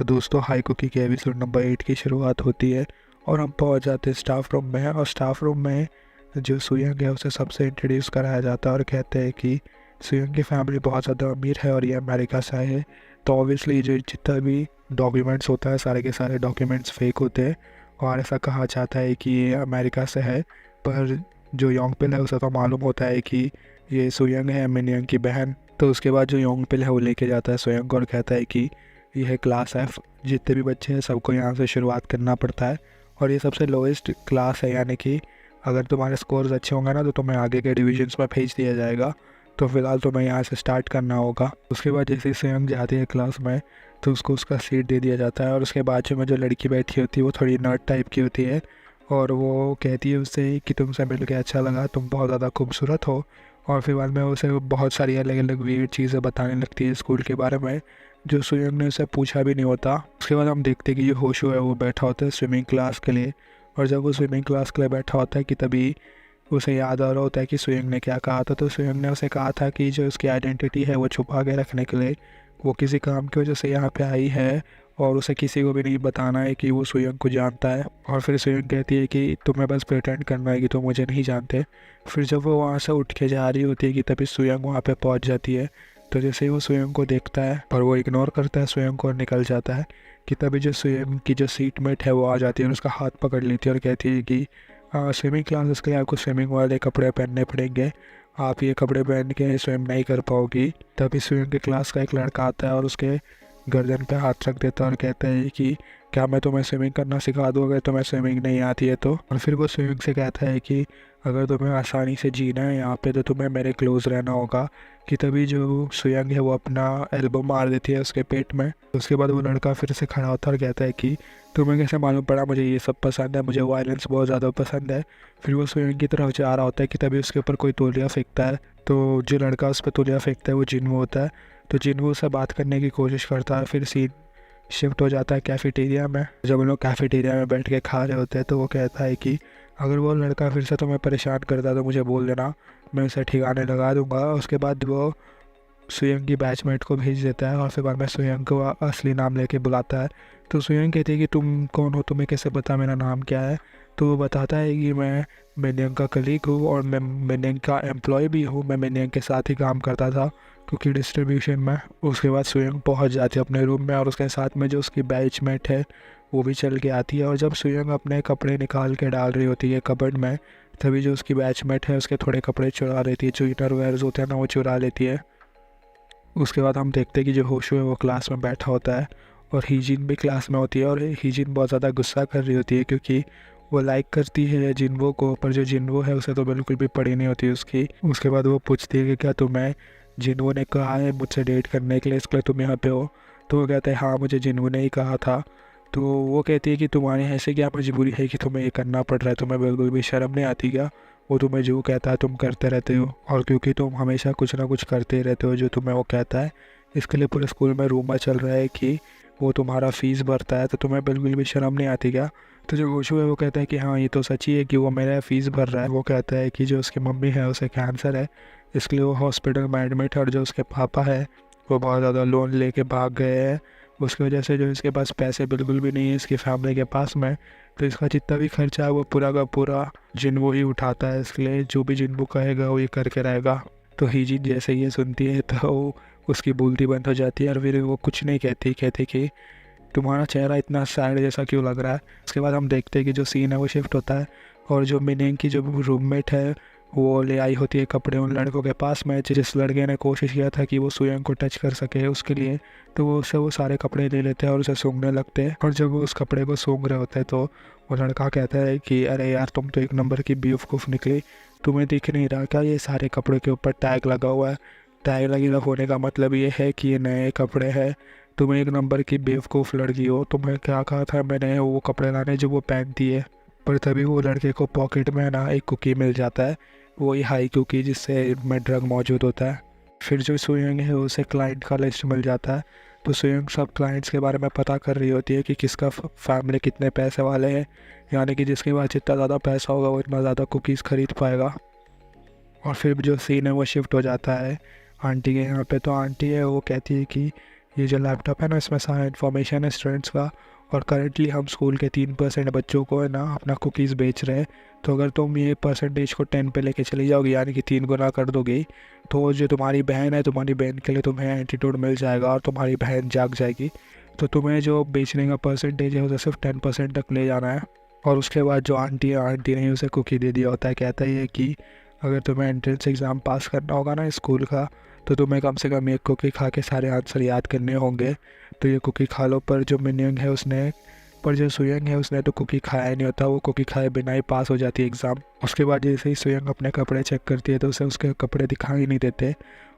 तो दोस्तों high cookie के एपिसोड नंबर 8 की शुरुआत होती है और हम पहुंच जाते हैं स्टाफ रूम में। और स्टाफ रूम में जो सुयंग है उसे सबसे इंट्रोड्यूस कराया जाता है और कहते हैं कि सुयंग की फैमिली बहुत ज़्यादा अमीर है और ये अमेरिका से आए हैं। तो ऑब्वियसली जो जितना भी डॉक्यूमेंट्स होता है सारे के सारे डॉक्यूमेंट्स फेक होते हैं और ऐसा कहा जाता है कि ये अमेरिका से है। पर जो योंग पिल है उसे तो मालूम होता है कि ये सुयंग है मिनयंग की बहन। तो उसके बाद जो योंग पिल है वो लेके जाता है सुयंग को और कहता है कि यह क्लास F, जितने भी बच्चे हैं सबको यहाँ से शुरुआत करना पड़ता है और ये सबसे लोएस्ट क्लास है, यानी कि अगर तुम्हारे स्कोर्स अच्छे होंगे ना तो तुम्हें आगे के डिविजन्स में भेज दिया जाएगा। तो फिलहाल तुम्हें यहाँ से स्टार्ट करना होगा। उसके बाद जैसे ही सुयंग जाती है क्लास में तो उसको उसका सीट दे दिया जाता है और उसके बाजू में जो लड़की बैठी होती है वो थोड़ी नर्ड टाइप की होती है और वो कहती है उससे कि तुमसे मिल के अच्छा लगा, तुम बहुत ज़्यादा खूबसूरत हो। और फिर बाद में उसे बहुत सारी अलग अलग वियर्ड चीज़ें बताने लगती है स्कूल के बारे में जो सुयंग ने उसे पूछा भी नहीं होता। उसके बाद हम देखते हैं कि जो होशो है वो बैठा होता है स्विमिंग क्लास के लिए और जब वो स्विमिंग क्लास के लिए बैठा होता है कि तभी उसे याद आ रहा होता है कि सुयंग ने क्या कहा था। तो सुयंग ने उसे कहा था कि जो उसकी आइडेंटिटी है वो छुपा के रखने के लिए वो किसी काम की वजह से यहाँ पे आई है और उसे किसी को भी नहीं बताना है कि वो सुयंग को जानता है। और फिर सुयंग कहती है कि तुम्हें बस प्रिटेंड करना है कि तुम मुझे नहीं जानते। फिर जब वो वहाँ से उठ के जा रही होती है कि तभी सुयंग वहाँ पे पहुँच जाती है। तो जैसे ही वो स्वयं को देखता है पर वो इग्नोर करता है स्वयं को और निकल जाता है कि तभी जो स्वयं की जो सीटमेट है वो आ जाती है और उसका हाथ पकड़ लेती है और कहती है कि स्विमिंग क्लासेस के लिए आपको स्विमिंग वाले कपड़े पहनने पड़ेंगे, आप ये कपड़े पहन के स्वयं नहीं कर पाओगी। तभी स्वयं के क्लास का एक लड़का आता है और उसके गर्दन पे हाथ रख देता है और कहता है कि क्या मैं तुम्हें स्विमिंग करना सिखा दूँ अगर तुम्हें स्विमिंग नहीं आती है तो। और फिर वो स्विमिंग से कहता है कि अगर तुम्हें आसानी से जीना है यहाँ पे तो तुम्हें मेरे क्लोज रहना होगा। कि तभी जो सुयंग है वो अपना एल्बो मार देती है उसके पेट में। उसके बाद वो लड़का फिर से खड़ा होता है और कहता है कि तुम्हें कैसे मालूम पड़ा मुझे ये सब पसंद है, मुझे वायलेंस बहुत ज़्यादा पसंद है। फिर वो सुयंग की तरफ जा रहा होता है कि तभी उसके ऊपर कोई तौलिया फेंकता है। तो जो लड़का उस पर तौलिया फेंकता है वो जिन्वो होता है। तो जिन्वो से बात करने की कोशिश करता है। फिर सीन शिफ्ट हो जाता है कैफेटेरिया में। जब हम लोग कैफेटेरिया में बैठ के खा रहे होते हैं तो वो कहता है कि अगर वो लड़का फिर से तुम्हें परेशान करता है तो मुझे बोल देना, मैं उसे ठिकाने लगा दूंगा। उसके बाद वो सुयंग की बैचमेट को भेज देता है और फिर बाद में सुयंग को असली नाम लेके बुलाता है। तो सुयंग कहती है कि तुम कौन हो, तुम्हें कैसे पता मेरा नाम क्या है। तो वो बताता है कि मैं मिनयंग का कलीग हूँ और मैं मिनयंग का एम्प्लॉय भी हूँ, मैं मिनयंग के साथ ही काम करता था क्योंकि डिस्ट्रीब्यूशन में। उसके बाद सुयंग पहुँच जाती है अपने रूम में और उसके साथ में जो उसकी बैचमेट है वो भी चल के आती है। और जब सुयंग अपने कपड़े निकाल के डाल रही होती है कबर्ड में तभी जो उसकी बैचमेट है उसके थोड़े कपड़े चुरा लेती है, जो इनर वेयर्स होते हैं ना वो चुरा लेती है। उसके बाद हम देखते हैं कि जो होशो है वो क्लास में बैठा होता है और हीजिन भी क्लास में होती है और हीजिन बहुत ज़्यादा गुस्सा कर रही होती है क्योंकि वो लाइक करती है जिन्वो को, पर जो जिन्वो है उसे तो बिल्कुल भी पड़ी नहीं होती उसकी। उसके बाद वो पूछती है कि क्या तुम्हें जिन्वो ने कहा है मुझसे डेट करने के लिए, इसलिए तुम यहाँ पे हो। तो वो कहता है हाँ मुझे जिन्वो ने ही कहा था। तो वो कहती है कि तुम्हारे ऐसे क्या मजबूरी है कि तुम्हें ये करना पड़ रहा है, तुम्हें बिल्कुल भी शर्म नहीं आती क्या, वो तुम्हें जो कहता है तुम करते रहते हो। और क्योंकि तुम हमेशा कुछ ना कुछ करते रहते हो जो तुम्हें वो कहता है, इसके लिए पूरे स्कूल में रूमर चल रहा है कि वो तुम्हारा फ़ीस भरता है, तो तुम्हें बिल्कुल भी शर्म नहीं आती क्या। तो जो गोशु है वो कहता है कि हाँ ये तो सच ही है कि वो मेरा फ़ीस भर रहा है। वो कहता है कि जो उसकी मम्मी है उसे कैंसर है, इसलिए वो हॉस्पिटल में एडमिट है और जो उसके पापा है वो बहुत ज़्यादा लोन लेके भाग गए हैं। उसकी वजह से जो इसके पास पैसे बिल्कुल भी नहीं है इसकी फैमिली के पास में। तो इसका जितना भी खर्चा है वो पूरा का पूरा जिन्वो ही उठाता है, इसलिए जो भी जिन्वो कहेगा वो ये करके रहेगा। तो हीजिन जैसे ये सुनती है तो उसकी बोलती बंद हो जाती है और फिर वो कुछ नहीं कहती कि तुम्हारा चेहरा इतना सैड जैसा क्यों लग रहा है। उसके बाद हम देखते हैं कि जो सीन है वो शिफ्ट होता है और जो मिनेंग की जो रूममेट है वो ले आई होती है कपड़े उन लड़कों के पास में जिस लड़के ने कोशिश किया था कि वो सुयंग को टच कर सके उसके लिए। तो वो उससे वो सारे कपड़े ले लेते हैं और उसे सूंघने लगते हैं। और जब वो उस कपड़े को सूंघ रहे होते हैं तो वो लड़का कहता है कि अरे यार तुम तो एक नंबर की बेवकूफ़ निकली, तुम्हें दिख नहीं रहा क्या ये सारे कपड़े के ऊपर टैग लगा हुआ है। टैग लगे होने का मतलब ये है कि ये नए कपड़े हैं, तुम एक नंबर की बेवकूफ़ लड़की हो, तुम्हें क्या कहा था मैंने वो कपड़े लाने जो वो पहनती है। पर तभी वो लड़के को पॉकेट में ना एक कुकी मिल जाता है, वही हाई कुकी जिससे में ड्रग मौजूद होता है। फिर जो सुयंग है उसे क्लाइंट का लिस्ट मिल जाता है। तो सुयंग सब क्लाइंट्स के बारे में पता कर रही होती है कि किसका फैमिली कितने पैसे वाले हैं, यानी कि जिसके पास जितना ज़्यादा पैसा होगा वो इतना ज़्यादा कुकीज़ खरीद पाएगा। और फिर जो सीन है वो शिफ्ट हो जाता है आंटी के यहाँ पे। तो आंटी है वो कहती है कि ये जो लैपटॉप है ना, इसमें सारा इन्फॉर्मेशन है स्टूडेंट्स का। और करेंटली हम स्कूल के 3% बच्चों को है ना अपना कुकीज़ बेच रहे हैं। तो अगर तुम ये परसेंटेज को 10 पे लेके चली जाओगी, यानी कि 3 गुना कर दोगी, तो जो तुम्हारी बहन है, तुम्हारी बहन के लिए तुम्हें एटीट्यूड मिल जाएगा और तुम्हारी बहन जाग जाएगी। तो तुम्हें जो बेचने का परसेंटेज है उसे सिर्फ 10% तक ले जाना है। और उसके बाद जो आंटी है, आंटी ने उसे कुकी दे दिया होता है। कहता है कि अगर तुम्हें एंट्रेंस एग्ज़ाम पास करना होगा ना स्कूल का, तो तुम्हें कम से कम एक कुकी खा के सारे आंसर याद करने होंगे। तो ये कुकी खा लो। पर जो मिनियंग है उसने पर जो सुयंग है उसने तो कुकी खाया ही नहीं होता, वो कुकी खाए बिना ही पास हो जाती है एग्ज़ाम। उसके बाद जैसे ही सुयंग अपने कपड़े चेक करती है तो उसे उसके कपड़े दिखाई नहीं देते।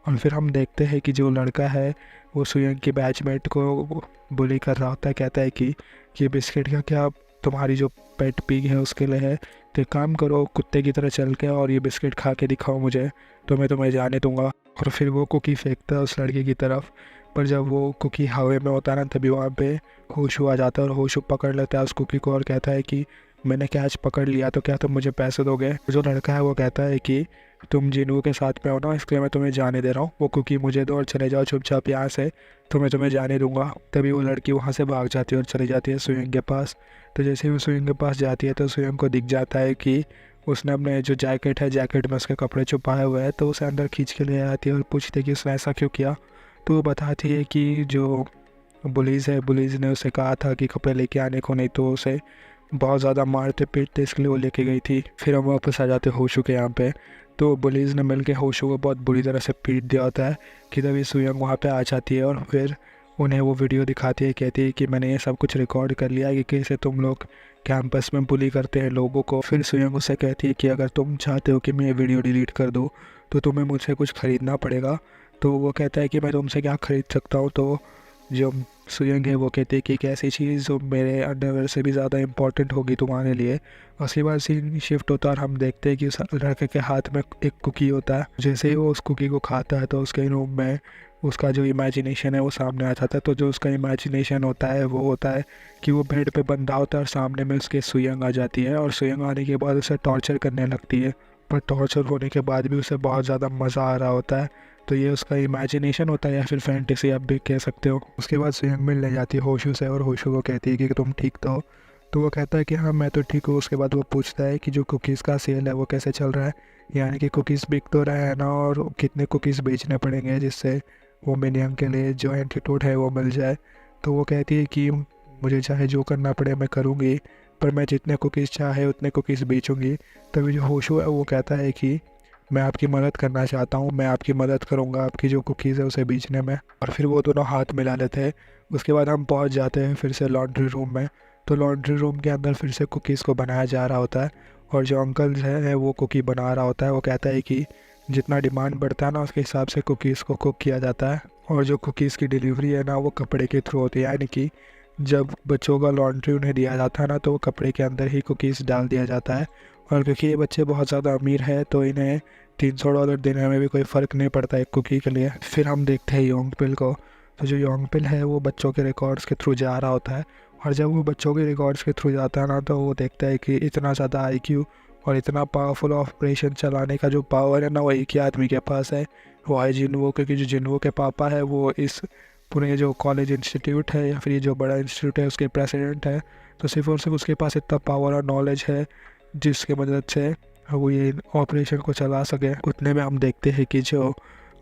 और फिर हम देखते हैं कि जो लड़का है वो सुयंग की बैचमेट को बुली कर रहा होता है। कहता है कि ये बिस्किट का क्या तुम्हारी जो पेट पिग है उसके लिए है, तो एक काम करो, कुत्ते की तरह चल के और ये बिस्किट खा के दिखाओ मुझे, तो मैं तुम्हें जाने दूंगा। और फिर वो कुकी फेंकता है उस लड़के की तरफ। पर जब वो कुकी हवा में होता है ना, तभी वहाँ पे होशू आ जाता है और होशू पकड़ लेता है उस कुकी को और कहता है कि मैंने कैच पकड़ लिया, तो क्या तुम मुझे पैसे दोगे। जो लड़का है वो कहता है कि तुम जिनू के साथ में हो ना, इसलिए मैं तुम्हें जाने दे रहा हूँ, वो कुकी मुझे दो और चले जाओ चुपचाप यहाँ से, तो मैं तुम्हें जाने दूंगा। तभी वो लड़की वहाँ से भाग जाती है और चली जाती है सुयंग के पास। तो जैसे ही वो सुयंग के पास जाती है तो सुयंग को दिख जाता है कि उसने अपने जो जैकेट है, जैकेट में उसके कपड़े छुपाए हुए हैं। तो उसे अंदर खींच के ले आती है और पूछती है कि उसने ऐसा क्यों किया। तो वो बताती है कि जो बुलीज़ है, बुलीज़ ने उसे कहा था कि कपड़े लेके आने को, नहीं तो उसे बहुत ज़्यादा मारते पीटते, इसके लिए वो लेके गई थी। फिर हम वापस आ जाते होशू के यहाँ पे। तो बुलीज़ ने मिलके होशू को बहुत बुरी तरह से पीट दिया होता है कि तभी सुयंग वहाँ पे आ जाती है और फिर उन्हें वो वीडियो दिखाती है। कहती है कि मैंने ये सब कुछ रिकॉर्ड कर लिया है कि कैसे तुम लोग कैंपस में बुली करते हैं लोगों को। फिर सुयंग उससे कहती है कि अगर तुम चाहते हो कि मैं ये वीडियो डिलीट कर दूँ तो तुम्हें मुझसे कुछ ख़रीदना पड़ेगा। तो वो कहता है कि मैं तुमसे क्या ख़रीद सकता हूँ। तो जो सुयंग है वो कहती है कि एक ऐसी चीज़ जो मेरे अंडरवेयर से भी ज़्यादा इंपॉर्टेंट होगी तुम्हारे लिए। उसके बाद सीन शिफ्ट होता है और हम देखते हैं कि उस लड़के के हाथ में एक कुकी होता है। जैसे ही वो उस कुकी को खाता है तो उसके रूम में उसका जो इमेजिनेशन है वो सामने आ जाता है। तो जो उसका इमेजिनेशन होता है वो होता है कि वो बेड पे बंधा होता है और सामने में उसके सुयंग आ जाती है और सुयंग आने के बाद उसे टॉर्चर करने लगती है। पर टॉर्चर होने के बाद भी उसे बहुत ज़्यादा मज़ा आ रहा होता है। तो ये उसका इमेजिनेशन होता है या फिर फैंटेसी आप भी कह सकते हो। उसके बाद सुयंग मिलने जाती है होशू से और होशू को कहती है कि तुम ठीक तो हो। तो वो कहता है कि हाँ मैं तो ठीक हूँ। उसके बाद वो पूछता है कि जो कुकीज़ का सेल है वो कैसे चल रहा है, यानी कि कुकीज़ बिक तो रहा है ना, और कितने कुकीज़ बेचने पड़ेंगे जिससे वो मिनियंग के लिए जो एंटीट्यूड है वो मिल जाए। तो वो कहती है कि मुझे चाहे जो करना पड़े मैं करूँगी, पर मैं जितने कुकीज़ चाहे उतने कुकीज़ बेचूँगी। तभी जो होशू है वो कहता है कि मैं आपकी मदद करना चाहता हूँ, मैं आपकी मदद करूँगा आपकी जो कुकीज़ है उसे बेचने में। और फिर वो दोनों हाथ मिला लेते हैं। उसके बाद हम पहुँच जाते हैं फिर से लॉन्ड्री रूम में। तो लॉन्ड्री रूम के अंदर फिर से कुकीज़ को बनाया जा रहा होता है और जो अंकल है वो कुकी बना रहा होता है। वो कहता है कि जितना डिमांड बढ़ता है ना उसके हिसाब से कुकीज़ को कुक किया जाता है। और जो कुकीज़ की डिलीवरी है ना वो कपड़े के थ्रू होती है, यानी कि जब बच्चों का लॉन्ड्री उन्हें दिया जाता है ना तो वो कपड़े के अंदर ही कुकीज़ डाल दिया जाता है। और क्योंकि ये बच्चे बहुत ज़्यादा अमीर है तो इन्हें $300 देने में भी कोई फ़र्क नहीं पड़ता एक कुकी के लिए। फिर हम देखते हैं योंगपिल को। तो जो योंगपिल है वो बच्चों के रिकॉर्ड्स के थ्रू जा रहा होता है और जब वो बच्चों के रिकॉर्ड्स के थ्रू जाता है ना तो वो देखता है कि इतना ज़्यादा IQ और इतना पावरफुल ऑपरेशन चलाने का जो पावर है ना वो एक ही आदमी के पास है, वो है जिन्वो। क्योंकि जो जिन्वो के पापा है वो इस पूरे जो कॉलेज इंस्टीट्यूट है या फिर ये जो बड़ा इंस्टीट्यूट है उसके प्रेसिडेंट है। तो सिर्फ और सिर्फ उसके पास इतना पावर और नॉलेज है जिसके मदद से वो ये ऑपरेशन को चला सके। उतने में हम देखते हैं कि जो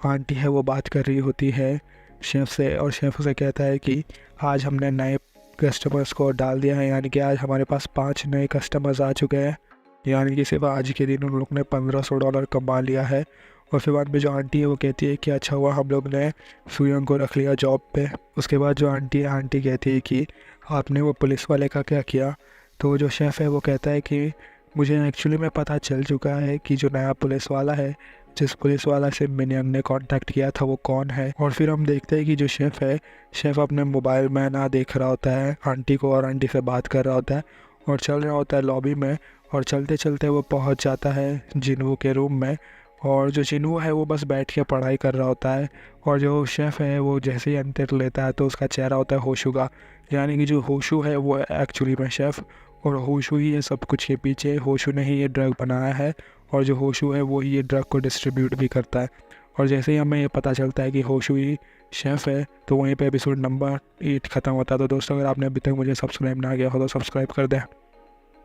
आंटी है वो बात कर रही होती है शेफ़ से और शेफ़ से कहता है कि आज हमने नए कस्टमर्स को डाल दिया है, यानी कि आज हमारे पास 5 नए कस्टमर्स आ चुके हैं, यानी कि सिर्फ आज के दिन उन लोग ने $1500 कमा लिया है। और फिर बाद में जो आंटी है वो कहती है कि अच्छा हुआ हम लोग ने सुयंग को रख लिया जॉब पे। उसके बाद जो आंटी है आंटी कहती है कि आपने वो पुलिस वाले का क्या किया। तो जो शेफ़ है वो कहता है कि मुझे एक्चुअली में पता चल चुका है कि जो नया पुलिस वाला है, जिस पुलिस वाला से मिनियंग ने कांटेक्ट किया था वो कौन है। और फिर हम देखते हैं कि जो शेफ़ है, शेफ़ अपने मोबाइल में ना देख रहा होता है आंटी को और आंटी से बात कर रहा होता है और चल रहा होता है लॉबी में। और चलते चलते वो पहुंच जाता है जिन्वो के रूम में और जो जिन्वो है वो बस बैठ के पढ़ाई कर रहा होता है। और जो शेफ़ है वो जैसे ही एंटर लेता है तो उसका चेहरा होता है होशू का, यानी कि जो होशू है वो एक्चुअली में शेफ़ और होशू ही है सब कुछ के पीछे। होशू ने ही ये ड्रग बनाया है और जो होशू है वो ही ये ड्रग को डिस्ट्रीब्यूट भी करता है। और जैसे ही हमें ये पता चलता है कि होशुई शेफ़ है तो वहीं पे एपिसोड नंबर 8 ख़त्म होता है। तो दोस्तों अगर आपने अभी तक मुझे सब्सक्राइब ना किया हो तो सब्सक्राइब कर दें।